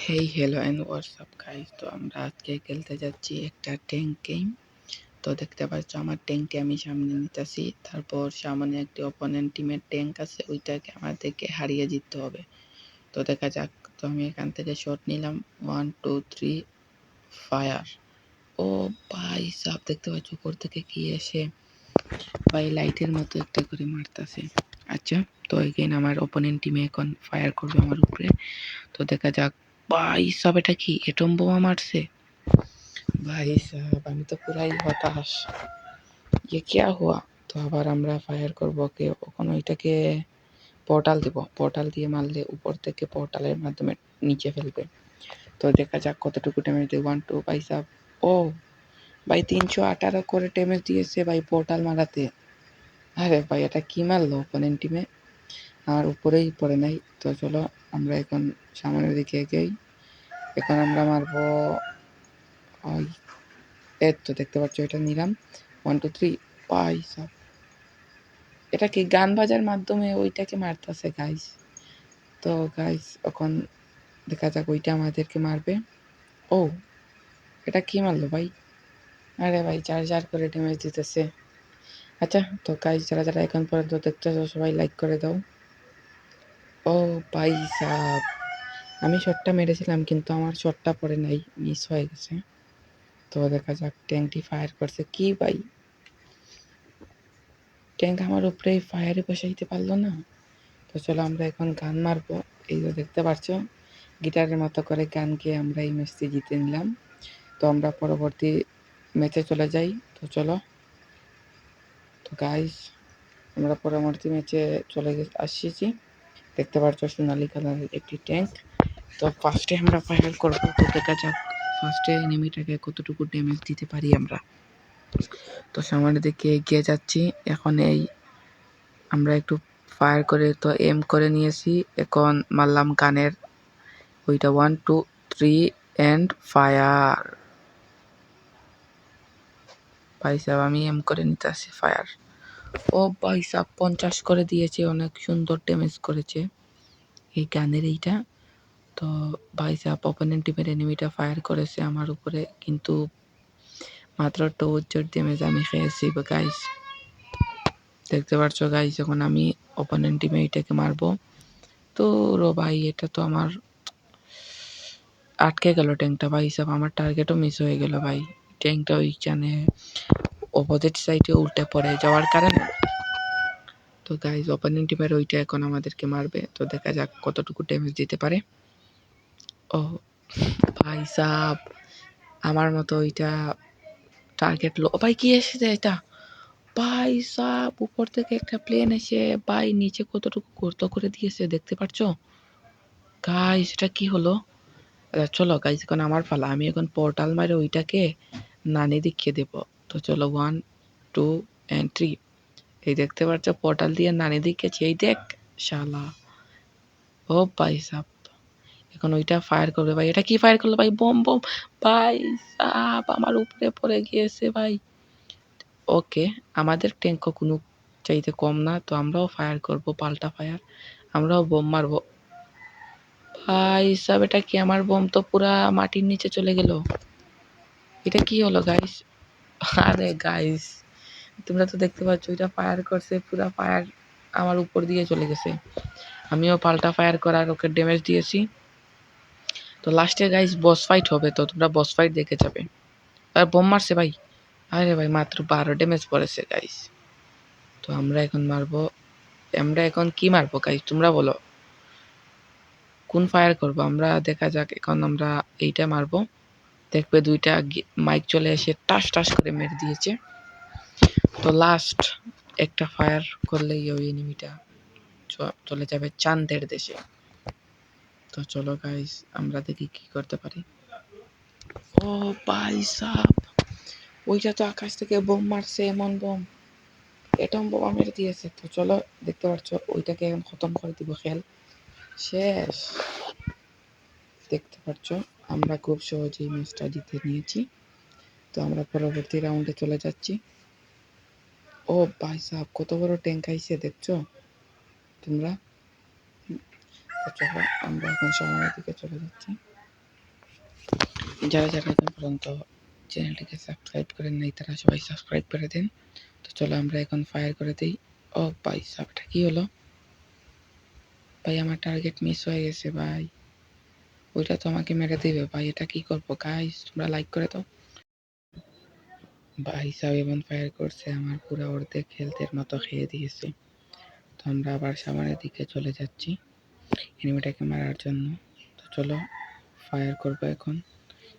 Hey hello and WhatsApp guys, তো আমরা আজকে খেলতে যাচ্ছি একটা ট্যাঙ্ক গেম। তো দেখতে পাচ্ছ আমার ট্যাঙ্কটি আমি সামনে নিতেছি, তারপর সামনে একটি অপোনেন্ট টিমের ট্যাঙ্ক আছে, ওইটাকে আমাদেরকে হারিয়ে জিততে হবে। তো দেখা যাক। তো আমি এখান থেকে শট নিলাম, 1 2 3 ফায়ার। ও ভাই সাব, দেখতে পাচ্ছ উপর থেকে কি এসে ভাই লাইটের মতো একটা করে মারতেছে। আচ্ছা, তো এগেইন আমার অপোনেন্ট টিমে এখন ফায়ার করবে আমার উপরে। তো দেখা যাক। ভাই সাব, এটা কি এটম বোমা মারছে? ভাই সাহেব, আমি তো পুরাই হতাশ। ये क्या हुआ? তো আবার আমরা ফায়ার করব ওকে, ওখানে ওইটাকে পোর্টাল দিব, পোর্টাল দিয়ে মারলে উপর থেকে পোর্টালের মাধ্যমে নিচে ফেলবে। তো দেখা যাক কতটুকু ড্যামেজ দেয়। 1 2 ভাই সাহেব। ও ভাই 318 করে ড্যামেজ দিয়েছে ভাই পোর্টাল মারাতে। আরে ভাই, এটা কি মারলো অপোনেন্ট টিমে? আর উপরেই পড়ে নাই। তো চলো আমরা এখন সামনের দিকে এগিয়ে। এখন আমরা মারবো ওই, এই তো দেখতে পাচ্ছ এটা নিলাম। 1 2 3 ভাই সাহেব, এটা কি গান বাজার মাধ্যমে ওইটাকে মারতেছে গাইস। তো গাইস এখন দেখা যাক ওইটা আমাদেরকে মারবে। ও এটা কি মারলো ভাই? আরে ভাই 4 করে ড্যামেজ দিতেছে। আচ্ছা, তো গাইস যারা যারা এখন পর্যন্ত দেখতেছো সবাই লাইক করে দাও। ও ভাই সাহেব, আমি শটটা মেরেছিলাম কিন্তু আমার শটটা পড়ে নাই, মিস হয়ে গেছে। তো দেখা যাক ট্যাঙ্কটি ফায়ার করছে কি ভাই, ট্যাঙ্ক আমার উপরেই ফায়ারে বসাইতে পারলো না। তো চলো আমরা এখন গান মারবো। এই যে দেখতে পাচ্ছ গিটারের মতো করে গান গেয়ে আমরা এই ম্যাচটি জিতে নিলাম। তো আমরা পরবর্তী ম্যাচে চলে যাই। তো চলো, তো গাইস আমরা পরবর্তী ম্যাচে চলে আসছি। দেখতে পাচ্ছ সোনালী কালারের একটি ট্যাঙ্ক। তো ফার্স্টে আমরা ফায়ার করবো। তো দেখা যাক ফার্স্টে এনিমিটাকে কতটুকু ড্যামেজ দিতে পারি আমরা। তো সামনের দিকে এগিয়ে যাচ্ছি। এখন এই আমরা একটু ফায়ার করে তো এম করে নিয়েছি। এখন মারলাম গানের ওইটা 1 2 3 এন্ড ফায়ার। ভাই সাহেব আমি এম করে নিতে আসি ফায়ার। ও ভাই সাহেব 50 করে দিয়েছে, অনেক সুন্দর ড্যামেজ করেছে এই গানের এইটা। তো ভাই সাহেব অপোনেন্ট টিমের এনিমিটা ফায়ার করেছে আমার উপরে, কিন্তু মাত্র 2 ড্যামেজ আমি খেয়েছি গাইস। দেখতে পাচ্ছ গাইস, এখন আমি অপোনেন্ট টিমে এটাকে মারবো। তো রো ভাই, এটা তো আমার আটকে গেল ট্যাঙ্কটা। ভাই সাহেব আমার টার্গেটও মিস হয়ে গেল ভাই। ট্যাঙ্কটা ওইখানে অপোজিট সাইডে উল্টে পড়ে যাওয়ার কারণে। তো গাইস অপোনেন্ট টিমের ওইটা এখন আমাদেরকে মারবে। তো দেখা যাক কতটুকু ড্যামেজ দিতে পারে। ও ভাই সাহেব, আমার মতো ওইটা টার্গেট লো। ভাই কি এসেছে এটা? ভাই সাহেব উপর থেকে একটা প্লেন এসে ভাই নিচে কতটুকু গর্ত করে দিয়েছে, দেখতে পাচ্ছ গাইস? এটা কি হলো? চলো গাইস এখন আমার পালা, আমি এখন পোর্টাল মারে ওইটাকে নানি দেখিয়ে দেব। তো চলো 1 2 এন্ড 3। এই দেখতে পাচ্ছ পোর্টাল দিয়ে নানি দেখিয়েছি, এই দেখ শালা। ও ভাই সাহেব এখন ওইটা ফায়ার করবে ভাই। এটা কি ফায়ার করলো ভাই? Bomb bomb. ভাই সাহেব আমার উপরে পড়ে গিয়েছে ভাই। ওকে, আমাদের ট্যাঙ্কও কোনো চাইতে কম না, তো আমরাও ফায়ার করব পাল্টা ফায়ার, আমরাও বোম মারবো। ভাই সাহেব এটা কি? আমার বোম তো পুরা মাটির নিচে চলে গেল। এটা কি হলো গাইস? আরে গাইস তোমরা তো দেখতে পাচ্ছ এটা ফায়ার করছে, পুরা ফায়ার আমার উপর দিয়ে চলে গেছে। আমিও পাল্টা ফায়ার করার ওকে ড্যামেজ দিয়েছি। তো লাস্টে গাইস বস ফাইট হবে, তো তোমরা বস ফাইট দেখে যাবে। আর বোম মারছে ভাই। আরে ভাই মাত্র 12 ড্যামেজ পড়েছে গাইস। তো আমরা এখন মারবো, আমরা এখন কি মারবো গাইস তোমরা বলো? কোন ফায়ার করবো আমরা? দেখা যাক, এখন আমরা এইটা মারবো। দেখবে দুইটা মাইক চলে এসে টাস টাস করে মেরে দিয়েছে। তো লাস্ট একটা ফায়ার করলেই ওই এনিমিটা চলে যাবে চাঁদের দেশে। তো চলো গাইস আমরা দেখি কি করতে পারি। ও ভাই সাহেব, ওইটা তো আকাশ থেকে বোম মারছে, এমন বোম, এটম বোমা মেরে দিয়েছে। তো চলো দেখতে পাচ্ছ ওইটাকে এখন খতম করে দিব, খেল শেষ। দেখতে পাচ্ছ আমরা খুব সহজেই ম্যাচটা জিতে নিয়েছি। তো আমরা পরবর্তী রাউন্ডে চলে যাচ্ছি। ও ভাই সাহেব কত বড় ট্যাঙ্ক আইছে দেখছো তোমরা? তো চলো আমরা এখন সামনের দিকে চলে যাচ্ছি। যারা যারা এখন পর্যন্ত চ্যানেলটিকে সাবস্ক্রাইব করেন নাই তারা সবাই সাবস্ক্রাইব করে দেন। তো চলো আমরা এখন ফায়ার করে দিই। ও ভাই সাব, এটা কি হলো ভাই? আমার টার্গেট মিস হয়ে গেছে ভাই। ওইটা তো আমাকে মেরে দেবে ভাই, এটা কি করবো গাইস? তোমরা লাইক করে দাও ভাই। সাব এমন ফায়ার করছে আমার পুরো অর্ধেক হেলথের মতো খেয়ে দিয়েছে। তো আমরা আবার সামনের দিকে চলে যাচ্ছি এনিমিটাকে মারার জন্য। তো চলো ফায়ার করবো এখন।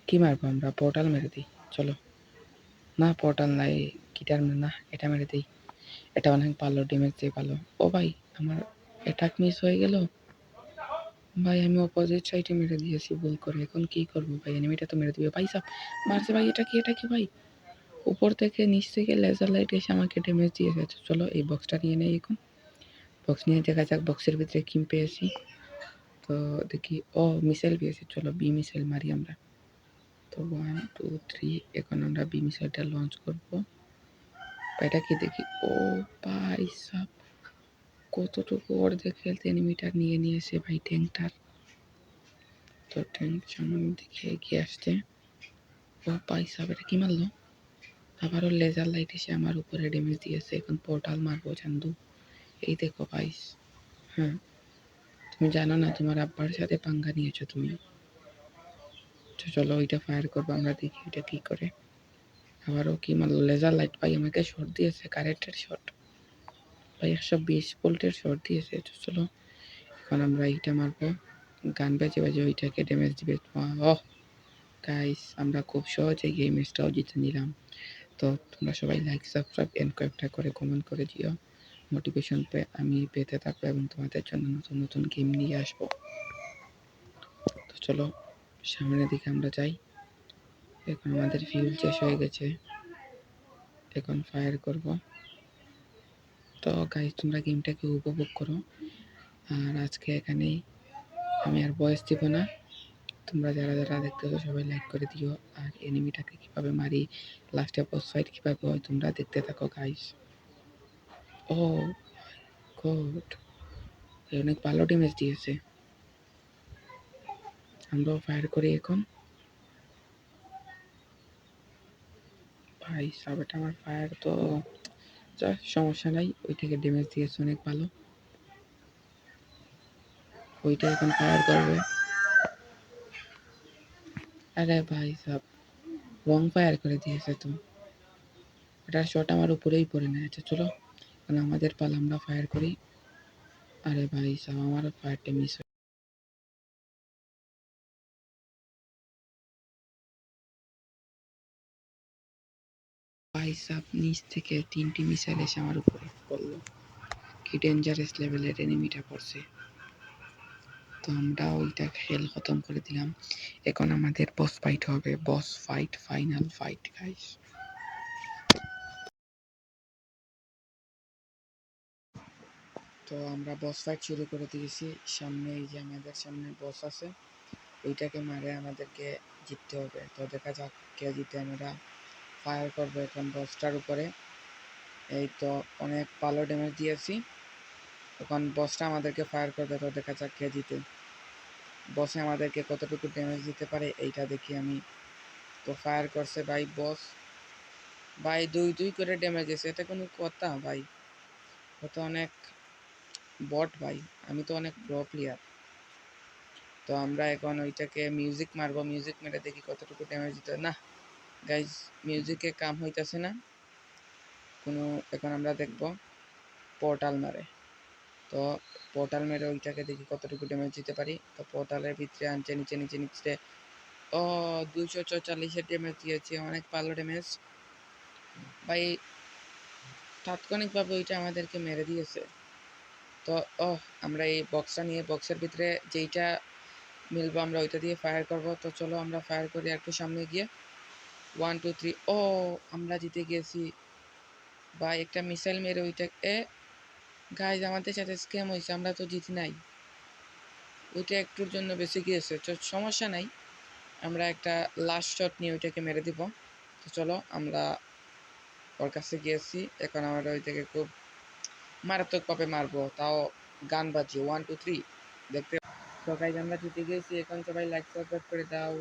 কি মারবো আমরা? পোর্টাল মেরে দিই চলো। না পোর্টাল নাই, গিটার না, এটা মেরে দিই। এটা অনেক ভালো ড্যামেজ দিয়ে ভালো। ও ভাই আমার অ্যাটাক মিস হয়ে গেল ভাই। আমি অপোজিট সাইডে মেরে দিয়েছি ভুল করে। এখন কি করবো ভাই? এনিমিটা তো মেরে দিবে ভাই। সাব মারছে ভাই। এটা কি, এটা কি ভাই? উপর থেকে নিচ থেকে লেজার লাইট এসে আমাকে ড্যামেজ দিয়ে গেছে। চলো এই বক্সটা নিয়ে নেই এখন। বক্স নিয়ে দেখা যাক বক্সের ভিতরে কি পেয়েছি। তো দেখি, ও মিসাইল পেয়েছি। চলো বি মিসাইল মারি আমরা। তো 1 2 3 এখন আমরা বি মিসাইলটা লঞ্চ করবো। এটা কি দেখি? ও ভাই সাব কতটুকু অর্ধেক হেলথ এনিমিটার নিয়ে নিয়েছে ভাই ট্যাঙ্কটার। তো ট্যাঙ্ক সামনের দিকে এগিয়ে আসছে। ও ভাই সাব এটা কি মারলো? আবারও লেজার লাইট এসে আমার উপরে ড্যামেজ দিয়েছে। এখন পোর্টাল মারবো চান্দু। এই দেখো ভাইস। হ্যাঁ, তুমি জানো না তোমার আব্বার সাথে পাঙ্গা নিয়েছো তুমি। তো চলো ওইটা ফায়ার করবো আমরা, দেখি ওইটা কি করে। আবারও কি মারলো? লেজার লাইট ভাই আমাকে শর্ট দিয়েছে, কারেন্টের শর্ট ভাই, 120 ভোল্টের শর্ট দিয়েছে। তো চলো এখন আমরা এইটা মারবো। গান বেজে বেজে ওইটাকে ড্যামেজ দিবে। ওহ গাইস, আমরা খুব সহজে এই ম্যাচটাও জিতে নিলাম। তো তোমরা সবাই লাইক সাবস্ক্রাইব এন্ড কয়েকটা করে কমেন্ট করে দিও। মোটিভেশন আমি পেতে থাকবো এবং তোমাদের জন্য নতুন নতুন গেম নিয়ে আসবো। তো চলো সামনের দিকে আমরা যাই। এখন আমাদের ফিউল শেষ হয়ে গেছে, এখন ফায়ার করব। তো গাইস তোমরা গেমটাকে উপভোগ করো। আর আজকে এখানেই, আমি আর ভয়েস দিব না। তোমরা যারা যারা দেখতেছো সবাই লাইক করে দিও। আর এনিমিটাকে কিভাবে মারি, লাস্টে বস ফাইট কিভাবে হয় তোমরা দেখতে থাকো গাইস। ও গড, অনেক ভালো ড্যামেজ দিয়েছে। আমরাও ফায়ার করি এখন। ভাই সাবেটা আমার ফায়ার তো যা সমস্যা নাই, ওই থেকে ড্যামেজ দিয়েছে অনেক ভালো। ওইটা এখন ফায়ার করবে। আরে ভাই সাব রং ফায়ার করে দিয়েছে তো, এটার শট আমার উপরেই পড়ে না। আচ্ছা চলো এখন আমাদের পালা, আমরা ফায়ার করি। আরে ভাই সাব আমার ফায়ারটা মিস হয়। ভাই সাব নিচ থেকে 3টি মিসাইল এসে আমার উপরে পড়লো। কি ডেঞ্জারাস লেভেলের এনিমিটা পড়ছে। তো আমরা ওইটা খেল খতম করে দিলাম। এখন আমাদের বস ফাইট হবে, বস ফাইট, ফাইনাল ফাইট গাইস। তো আমরা বস ফাইট শুরু করে দিয়েছি। সামনে এই যে আমাদের সামনে বস আছে, ওইটাকে মারে আমাদেরকে জিততে হবে। তো দেখা যাক কে জিতে। আমরা ফায়ার করবো এখন বসটার উপরে। এই তো অনেক ভালো ড্যামেজ দিয়েছি। এখন বসটা আমাদেরকে ফায়ার করবে। তো দেখা যাক কে জিতে। বসে আমাদেরকে কতটুকু ড্যামেজ দিতে পারে এইটা দেখি আমি। তো ফায়ার করছে ভাই বস। ভাই 2 করে ড্যামেজ দিয়েছে, এটা কোনো কথা ভাই? ও তো অনেক বট ভাই, আমি তো অনেক প্রো প্লেয়ার। তো আমরা এখন ওইটাকে মিউজিক মারবো, মিউজিক মেরে দেখি কতটুকু ড্যামেজ দিতে। না গাইজ, মিউজিকে কাম হইতেছে না কোনো। এখন আমরা দেখবো পোর্টাল মারে। তো পোর্টাল মেরে ওইটাকে দেখি কতটুকু ড্যামেজ দিতে পারি। তো পোর্টালের ভিতরে আনছে, নিচে নিচে নিচে। ও 244-এর ড্যামেজ দিয়েছে, অনেক ভালো ড্যামেজ ভাই। তাৎক্ষণিকভাবে ওইটা আমাদেরকে মেরে দিয়েছে। তো আমরা এই বক্সটা নিয়ে বক্সের ভিতরে যেইটা মিলবো আমরা ওইটা দিয়ে ফায়ার করব। তো চলো আমরা ফায়ার করি একটু সামনে গিয়ে। 1 2 3। ও আমরা জিতে গিয়েছি ভাই। একটা মিসাইল মেরে ওইটা গাইজ আমাদের সাথে স্ক্যাম হয়েছে, আমরা তো জিতি নাই। ওইটা একটুর জন্য বেঁচে গিয়েছে, তো সমস্যা নাই। আমরা একটা লাস্ট শট নিয়ে ওইটাকে মেরে দিব। তো চলো আমরা ওর কাছে গিয়েছি, এখন আমরা ওইটাকে খুব মারাত্মকভাবে মারবো, তাও গান বাজিয়ে 1 2 3 দেখতে। তো গাইজ আমরা জিতে গিয়েছি। এখন সবাই লাইক সাবস্ক্রাইব করে দাও।